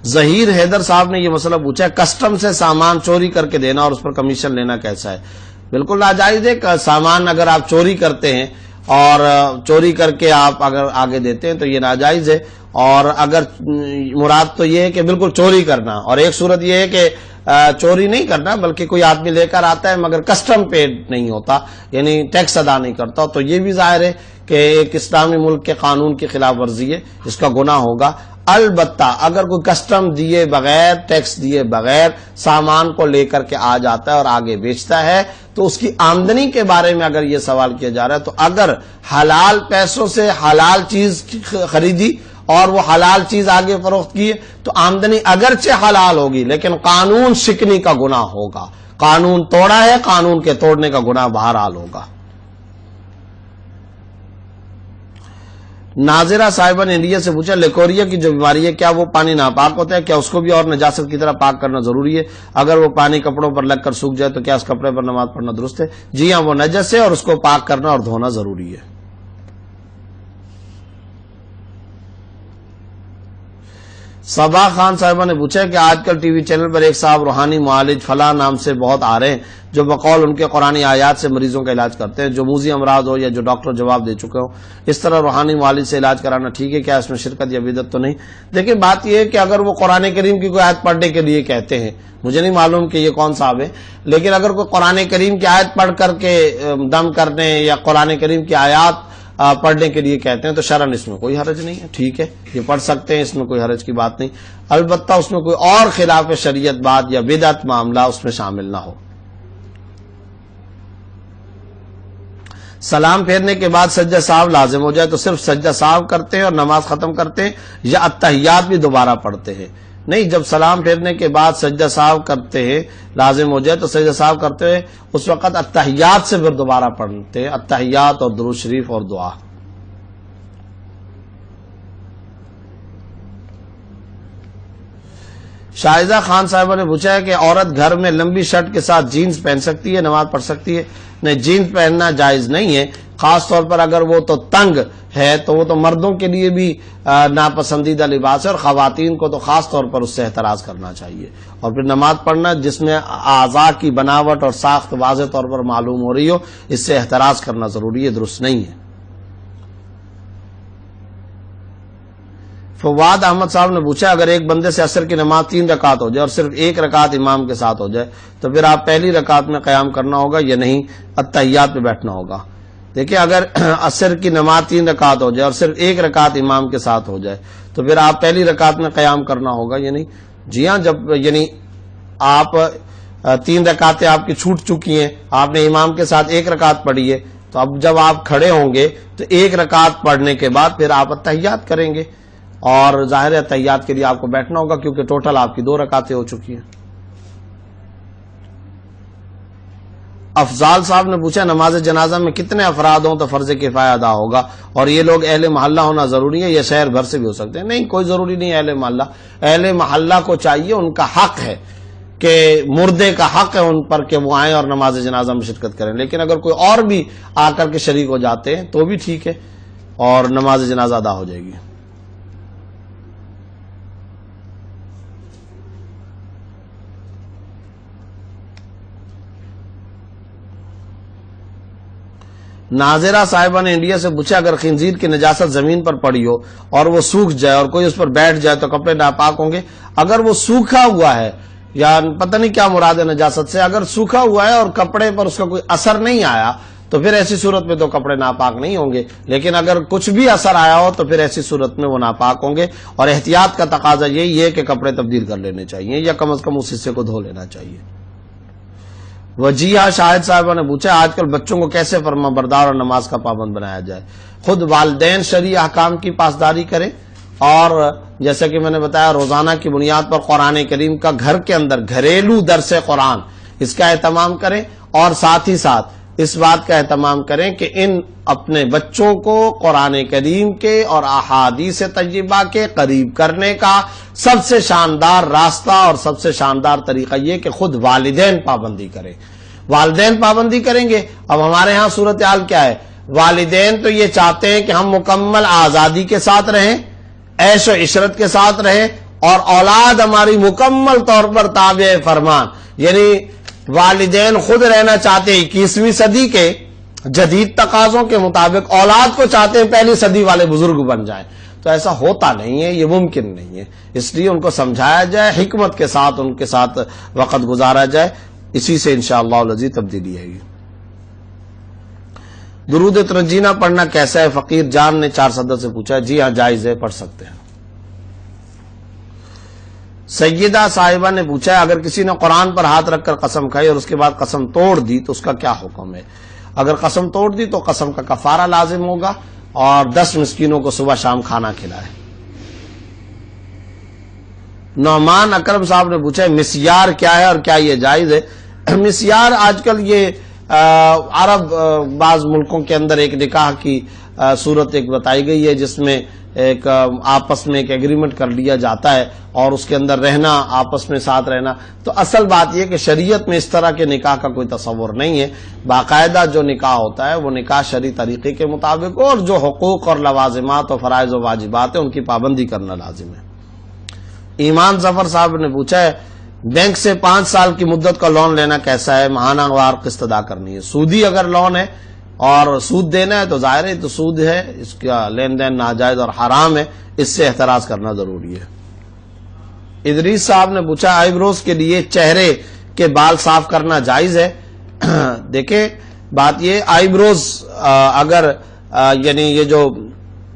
ظہیر حیدر صاحب نے یہ مسئلہ پوچھا ہے کسٹم سے سامان چوری کر کے دینا اور اس پر کمیشن لینا کیسا ہے؟ بالکل ناجائز ہے. سامان اگر آپ چوری کرتے ہیں اور چوری کر کے آپ اگر آگے دیتے ہیں تو یہ ناجائز ہے. اور اگر مراد تو یہ ہے کہ بالکل چوری کرنا، اور ایک صورت یہ ہے کہ چوری نہیں کرنا بلکہ کوئی آدمی لے کر آتا ہے مگر کسٹم پیڈ نہیں ہوتا، یعنی ٹیکس ادا نہیں کرتا، تو یہ بھی ظاہر ہے کہ ایک اسلامی ملک کے قانون کی خلاف ورزی ہے، اس کا گناہ ہوگا. البتہ اگر کوئی کسٹم دیے بغیر، ٹیکس دیے بغیر سامان کو لے کر کے آ جاتا ہے اور آگے بیچتا ہے تو اس کی آمدنی کے بارے میں اگر یہ سوال کیا جا رہا ہے تو اگر حلال پیسوں سے حلال چیز خریدی اور وہ حلال چیز آگے فروخت کی تو آمدنی اگرچہ حلال ہوگی لیکن قانون شکنی کا گناہ ہوگا. قانون توڑا ہے، قانون کے توڑنے کا گناہ بہرحال ہوگا۔ ناظرہ صاحبہ نے انڈیا سے پوچھا لیکوریا کی جو بیماری ہے کیا وہ پانی ناپاک ہوتا ہے؟ کیا اس کو بھی اور نجاست کی طرح پاک کرنا ضروری ہے؟ اگر وہ پانی کپڑوں پر لگ کر سوکھ جائے تو کیا اس کپڑے پر نماز پڑھنا درست ہے؟ جی ہاں، وہ نجس ہے اور اس کو پاک کرنا اور دھونا ضروری ہے۔ صبا خان صاحبہ نے پوچھا کہ آج کل ٹی وی چینل پر ایک صاحب روحانی معالج فلاں نام سے بہت آ رہے ہیں جو بقول ان کے قرآنی آیات سے مریضوں کا علاج کرتے ہیں، جو موذی امراض ہو یا جو ڈاکٹر جواب دے چکے ہوں، اس طرح روحانی معالج سے علاج کرانا ٹھیک ہے؟ کیا اس میں شرکت یا بدعت تو نہیں؟ دیکھیں بات یہ ہے کہ اگر وہ قرآن کریم کی کوئی آیت پڑھنے کے لیے کہتے ہیں، مجھے نہیں معلوم کہ یہ کون صاحب ہے، لیکن اگر کوئی قرآن کریم کی آیت پڑھ کر کے دم کرنے یا قرآن کریم کی آیات پڑھنے کے لیے کہتے ہیں تو شرعاً اس میں کوئی حرج نہیں ہے، ٹھیک ہے، یہ پڑھ سکتے ہیں، اس میں کوئی حرج کی بات نہیں، البتہ اس میں کوئی اور خلاف شریعت بات یا بدعت معاملہ اس میں شامل نہ ہو۔ سلام پھیرنے کے بعد سجدہ سہو لازم ہو جائے تو صرف سجدہ سہو کرتے ہیں اور نماز ختم کرتے ہیں یا التحیات بھی دوبارہ پڑھتے ہیں؟ نہیں، جب سلام پھیرنے کے بعد سجدہ سہو کرتے ہیں لازم ہو جائے تو سجدہ سہو کرتے ہیں، اس وقت التحیات سے پھر دوبارہ پڑھتے ہیں، التحیات اور درود شریف اور دعا۔ شاہزہ خان صاحبہ نے پوچھا ہے کہ عورت گھر میں لمبی شرٹ کے ساتھ جینز پہن سکتی ہے، نماز پڑھ سکتی ہے؟ نہیں، جینز پہننا جائز نہیں ہے، خاص طور پر اگر وہ تو تنگ ہے تو وہ تو مردوں کے لیے بھی ناپسندیدہ لباس ہے، اور خواتین کو تو خاص طور پر اس سے احتراز کرنا چاہیے۔ اور پھر نماز پڑھنا جس میں اعضاء کی بناوٹ اور ساخت واضح طور پر معلوم ہو رہی ہو، اس سے احتراز کرنا ضروری ہے، درست نہیں ہے۔ فواد احمد صاحب نے پوچھا اگر ایک بندے سے عصر کی نماز 3 رکعت ہو جائے اور صرف 1 رکعت امام کے ساتھ ہو جائے تو پھر آپ پہلی رکعت میں قیام کرنا ہوگا یا نہیں، التحیات پہ بیٹھنا ہوگا؟ دیکھیں اگر عصر کی نماز 3 رکعت ہو جائے اور صرف 1 رکعت امام کے ساتھ ہو جائے تو پھر آپ پہلی رکعت میں قیام کرنا ہوگا یا نہیں؟ جی ہاں، جب یعنی آپ 3 رکعتیں آپ کی چھوٹ چکی ہیں، آپ نے امام کے ساتھ 1 رکعت پڑھی ہے، تو اب جب آپ کھڑے ہوں گے تو 1 رکعت پڑھنے کے بعد پھر آپ التحیات کریں گے، اور ظاہر ہے تحیات کے لیے آپ کو بیٹھنا ہوگا کیونکہ ٹوٹل آپ کی 2 رکعتیں ہو چکی ہیں۔ افضال صاحب نے پوچھا نماز جنازہ میں کتنے افراد ہوں تو فرض کفایہ ادا ہوگا، اور یہ لوگ اہل محلہ ہونا ضروری ہے یا شہر بھر سے بھی ہو سکتے ہیں؟ نہیں، کوئی ضروری نہیں اہل محلہ، اہل محلہ کو چاہیے، ان کا حق ہے کہ مردے کا حق ہے ان پر کہ وہ آئیں اور نماز جنازہ میں شرکت کریں، لیکن اگر کوئی اور بھی آ کر کے شریک ہو جاتے ہیں تو بھی ٹھیک ہے اور نماز جنازہ ادا ہو جائے گی۔ ناظرہ صاحبہ نے انڈیا سے پوچھا اگر خنزیر کی نجاست زمین پر پڑی ہو اور وہ سوکھ جائے اور کوئی اس پر بیٹھ جائے تو کپڑے ناپاک ہوں گے؟ اگر وہ سوکھا ہوا ہے یا پتہ نہیں کیا مراد ہے نجاست سے، اگر سوکھا ہوا ہے اور کپڑے پر اس کا کوئی اثر نہیں آیا تو پھر ایسی صورت میں تو کپڑے ناپاک نہیں ہوں گے، لیکن اگر کچھ بھی اثر آیا ہو تو پھر ایسی صورت میں وہ ناپاک ہوں گے، اور احتیاط کا تقاضا یہی ہے کہ کپڑے تبدیل کر لینے چاہیے یا کم از کم اس حصے کو دھو لینا چاہیے۔ وجیہہ شاہد صاحبہ نے پوچھا آج کل بچوں کو کیسے فرما بردار اور نماز کا پابند بنایا جائے؟ خود والدین شرعی احکام کی پاسداری کریں، اور جیسا کہ میں نے بتایا روزانہ کی بنیاد پر قرآن کریم کا گھر کے اندر گھریلو درس قرآن اس کا اہتمام کریں، اور ساتھ ہی ساتھ اس بات کا اہتمام کریں کہ ان اپنے بچوں کو قرآن کریم کے اور احادیث طیبہ کے قریب کرنے کا سب سے شاندار راستہ اور سب سے شاندار طریقہ یہ کہ خود والدین پابندی کریں۔ والدین پابندی کریں گے۔ اب ہمارے ہاں صورتحال کیا ہے؟ والدین تو یہ چاہتے ہیں کہ ہم مکمل آزادی کے ساتھ رہیں، عیش و عشرت کے ساتھ رہیں، اور اولاد ہماری مکمل طور پر تابع فرمان، یعنی والدین خود رہنا چاہتے ہیں 21ویں صدی کے جدید تقاضوں کے مطابق، اولاد کو چاہتے ہیں پہلی صدی والے بزرگ بن جائیں، تو ایسا ہوتا نہیں ہے، یہ ممکن نہیں ہے، اس لیے ان کو سمجھایا جائے، حکمت کے ساتھ ان کے ساتھ وقت گزارا جائے، اسی سے انشاءاللہ العزیز تبدیلی آئے گی۔ درود ترنجینہ پڑھنا کیسا ہے؟ فقیر جان نے 4 صدر سے پوچھا۔ جی ہاں، جائز ہے، پڑھ سکتے ہیں۔ سیدہ صاحبہ نے پوچھا ہے اگر کسی نے قرآن پر ہاتھ رکھ کر قسم کھائی اور اس کے بعد قسم توڑ دی تو اس کا کیا حکم ہے؟ اگر قسم توڑ دی تو قسم کا کفارہ لازم ہوگا، اور 10 مسکینوں کو صبح شام کھانا کھلائے۔ نعمان اکرم صاحب نے پوچھا ہے مسیار کیا ہے اور کیا یہ جائز ہے؟ مسیار آج کل یہ عرب بعض ملکوں کے اندر ایک نکاح کی صورت ایک بتائی گئی ہے، جس میں ایک آپس میں ایک ایگریمنٹ کر لیا جاتا ہے اور اس کے اندر رہنا، آپس میں ساتھ رہنا. تو اصل بات یہ کہ شریعت میں اس طرح کے نکاح کا کوئی تصور نہیں ہے. باقاعدہ جو نکاح ہوتا ہے وہ نکاح شرعی طریقے کے مطابق ہو، اور جو حقوق اور لوازمات اور فرائض و واجبات ہیں ان کی پابندی کرنا لازم ہے. ایمان ظفر صاحب نے پوچھا ہے بینک سے 5 سال کی مدت کا لون لینا کیسا ہے؟ ماہانہ وار قسط ادا کرنی ہے. سودی اگر لون ہے اور سود دینا ہے تو ظاہر ہے تو سود ہے، اس کا لین دین ناجائز اور حرام ہے، اس سے احتراز کرنا ضروری ہے. ادریس صاحب نے پوچھا آئی بروز کے لیے چہرے کے بال صاف کرنا جائز ہے؟ دیکھیں بات یہ، آئی بروز اگر یعنی یہ جو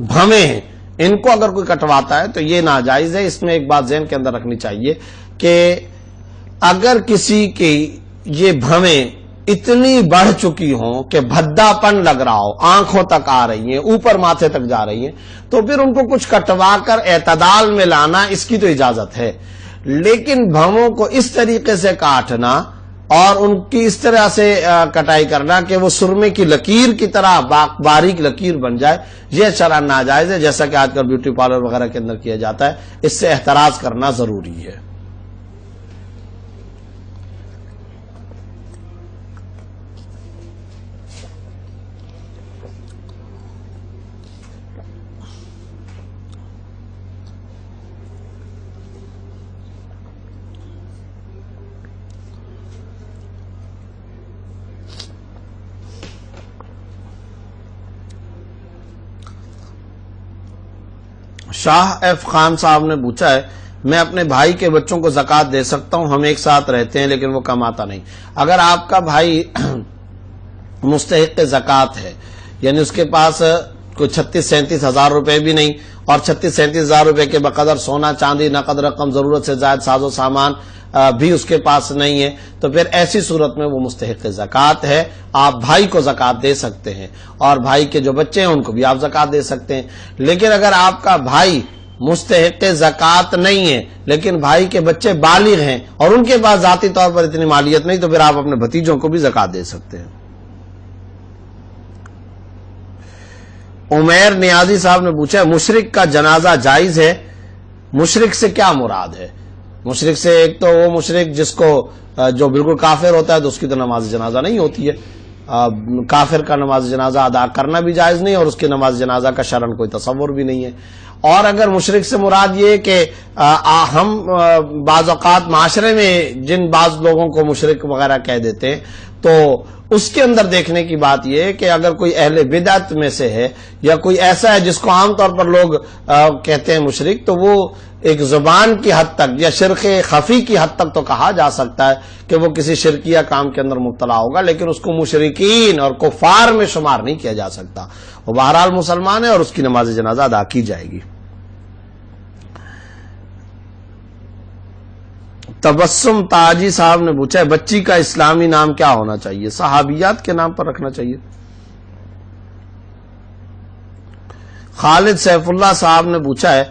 بھویں ہیں ان کو اگر کوئی کٹواتا ہے تو یہ ناجائز ہے. اس میں ایک بات ذہن کے اندر رکھنی چاہیے کہ اگر کسی کی یہ بھویں اتنی بڑھ چکی ہوں کہ بھدا پن لگ رہا ہو، آنکھوں تک آ رہی ہیں، اوپر ماتھے تک جا رہی ہیں، تو پھر ان کو کچھ کٹوا کر اعتدال میں لانا اس کی تو اجازت ہے. لیکن بھووں کو اس طریقے سے کاٹنا اور ان کی اس طرح سے کٹائی کرنا کہ وہ سرمے کی لکیر کی طرح باریک لکیر بن جائے، یہ شرعاً ناجائز ہے، جیسا کہ آج کل بیوٹی پارلر وغیرہ کے اندر کیا جاتا ہے. اس سے احتراز کرنا ضروری ہے. شاہ ایف خان صاحب نے پوچھا ہے میں اپنے بھائی کے بچوں کو زکوٰۃ دے سکتا ہوں؟ ہم ایک ساتھ رہتے ہیں لیکن وہ کماتا نہیں. اگر آپ کا بھائی مستحق زکوٰۃ ہے، یعنی اس کے پاس کوئی 36-37 ہزار روپے بھی نہیں اور 36-37 ہزار روپے کے بقدر سونا چاندی نقد رقم ضرورت سے زائد ساز و سامان بھی اس کے پاس نہیں ہے، تو پھر ایسی صورت میں وہ مستحق زکوٰۃ ہے. آپ بھائی کو زکوٰۃ دے سکتے ہیں اور بھائی کے جو بچے ہیں ان کو بھی آپ زکوٰۃ دے سکتے ہیں. لیکن اگر آپ کا بھائی مستحق زکوٰۃ نہیں ہے لیکن بھائی کے بچے بالغ ہیں اور ان کے پاس ذاتی طور پر اتنی مالیت نہیں، تو پھر آپ اپنے بھتیجوں کو بھی زکوٰۃ دے سکتے ہیں. عمیر نیازی صاحب نے پوچھا مشرک کا جنازہ جائز ہے؟ مشرک سے کیا مراد ہے؟ مشرک سے ایک تو وہ مشرک جس کو جو بالکل کافر ہوتا ہے تو اس کی تو نماز جنازہ نہیں ہوتی ہے. کافر کا نماز جنازہ ادا کرنا بھی جائز نہیں اور اس کی نماز جنازہ کا شرعاً کوئی تصور بھی نہیں ہے. اور اگر مشرک سے مراد یہ کہ ہم بعض اوقات معاشرے میں جن بعض لوگوں کو مشرک وغیرہ کہہ دیتے ہیں، تو اس کے اندر دیکھنے کی بات یہ ہے کہ اگر کوئی اہل بدعت میں سے ہے یا کوئی ایسا ہے جس کو عام طور پر لوگ کہتے ہیں مشرک، تو وہ ایک زبان کی حد تک یا شرک خفی کی حد تک تو کہا جا سکتا ہے کہ وہ کسی شرکیہ کام کے اندر مبتلا ہوگا، لیکن اس کو مشرکین اور کفار میں شمار نہیں کیا جا سکتا. وہ بہرحال مسلمان ہے اور اس کی نماز جنازہ ادا کی جائے گی. تبسم تاجی صاحب نے پوچھا ہے بچی کا اسلامی نام کیا ہونا چاہیے؟ صحابیات کے نام پر رکھنا چاہیے. خالد سیف اللہ صاحب نے پوچھا ہے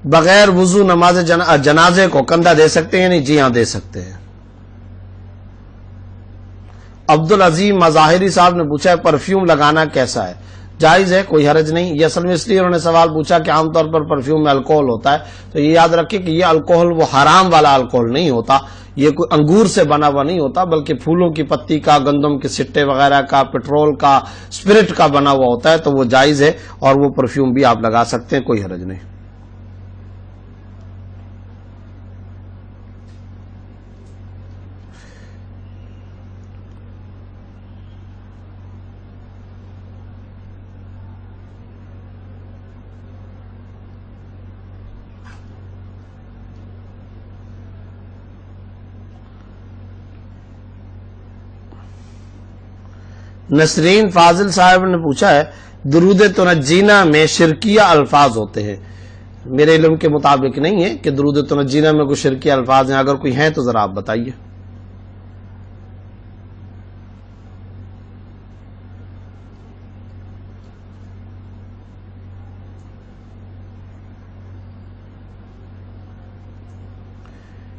بغیر وضو نماز جنازے کو کندھا دے سکتے ہیں؟ نہیں، جی ہاں دے سکتے ہیں. عبدالعظیم مظاہری صاحب نے پوچھا ہے پرفیوم لگانا کیسا ہے؟ جائز ہے، کوئی حرج نہیں. یہ اصل میں اس لیے انہوں نے سوال پوچھا کہ عام طور پر پرفیوم میں الکوہل ہوتا ہے، تو یہ یاد رکھیں کہ یہ الکوہل وہ حرام والا الکوہل نہیں ہوتا، یہ کوئی انگور سے بنا ہوا نہیں ہوتا، بلکہ پھولوں کی پتی کا، گندم کے سٹے وغیرہ کا، پیٹرول کا، اسپرٹ کا بنا ہوا ہوتا ہے، تو وہ جائز ہے اور وہ پرفیوم بھی آپ لگا سکتے ہیں، کوئی حرج نہیں. نسرین فاضل صاحب نے پوچھا ہے درود تنجینا میں شرکیہ الفاظ ہوتے ہیں؟ میرے علم کے مطابق نہیں ہے کہ درود تنجینا میں کوئی شرکیہ الفاظ ہیں، اگر کوئی ہیں تو ذرا آپ بتائیے.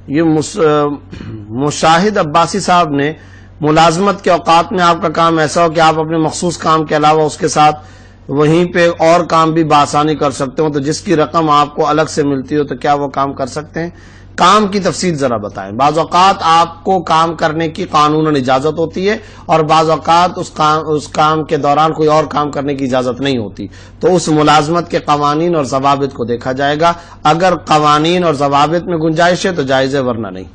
یہ مشاہد عباسی صاحب نے ملازمت کے اوقات میں آپ کا کام ایسا ہو کہ آپ اپنے مخصوص کام کے علاوہ اس کے ساتھ وہیں پہ اور کام بھی بآسانی کر سکتے ہو، تو جس کی رقم آپ کو الگ سے ملتی ہو تو کیا وہ کام کر سکتے ہیں؟ کام کی تفصیل ذرا بتائیں۔ بعض اوقات آپ کو کام کرنے کی قانوناً اجازت ہوتی ہے اور بعض اوقات اس کام کے دوران کوئی اور کام کرنے کی اجازت نہیں ہوتی، تو اس ملازمت کے قوانین اور ضوابط کو دیکھا جائے گا۔ اگر قوانین اور ضوابط میں گنجائش ہے تو جائز ہے، ورنہ نہیں۔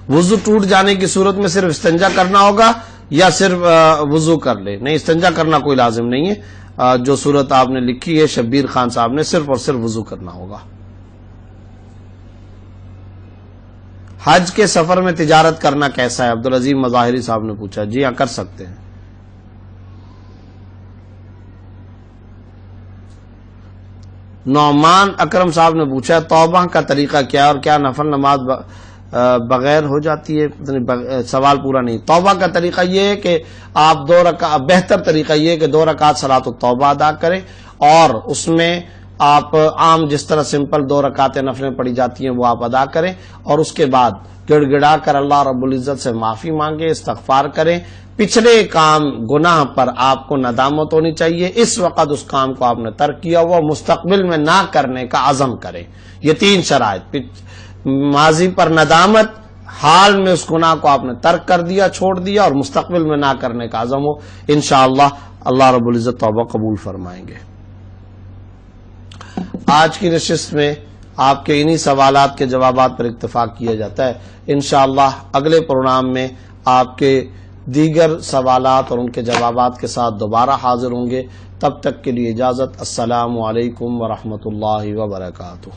وضو ٹوٹ جانے کی صورت میں صرف استنجا کرنا ہوگا یا صرف وضو کر لے؟ نہیں، استنجا کرنا کوئی لازم نہیں ہے۔ جو صورت آپ نے لکھی ہے شبیر خان صاحب نے، صرف اور صرف وضو کرنا ہوگا۔ حج کے سفر میں تجارت کرنا کیسا ہے؟ عبدالعظیم مظاہری صاحب نے پوچھا۔ جی ہاں، کر سکتے ہیں۔ نعمان اکرم صاحب نے پوچھا توبہ کا طریقہ کیا ہے اور کیا نفل نماز بغیر ہو جاتی ہے؟ سوال پورا نہیں۔ توبہ کا طریقہ یہ ہے کہ آپ بہتر طریقہ یہ ہے کہ 2 رکعت صلاۃ التوبہ ادا کریں، اور اس میں آپ عام جس طرح سمپل 2 رکعتیں نفلیں پڑھی جاتی ہیں وہ آپ ادا کریں، اور اس کے بعد گڑ گڑا کر اللہ رب العزت سے معافی مانگیں، استغفار کریں۔ پچھلے کام گناہ پر آپ کو ندامت ہونی چاہیے، اس وقت اس کام کو آپ نے ترک کیا ہوا، مستقبل میں نہ کرنے کا عزم کریں۔ یہ 3 شرائط: ماضی پر ندامت، حال میں اس گناہ کو آپ نے ترک کر دیا، چھوڑ دیا، اور مستقبل میں نہ کرنے کا عزم ہو۔ انشاءاللہ اللہ رب العزت توبہ قبول فرمائیں گے۔ آج کی نشست میں آپ کے انہی سوالات کے جوابات پر اکتفا کیا جاتا ہے۔ انشاءاللہ اگلے پروگرام میں آپ کے دیگر سوالات اور ان کے جوابات کے ساتھ دوبارہ حاضر ہوں گے۔ تب تک کے لیے اجازت۔ السلام علیکم ورحمۃ اللہ وبرکاتہ۔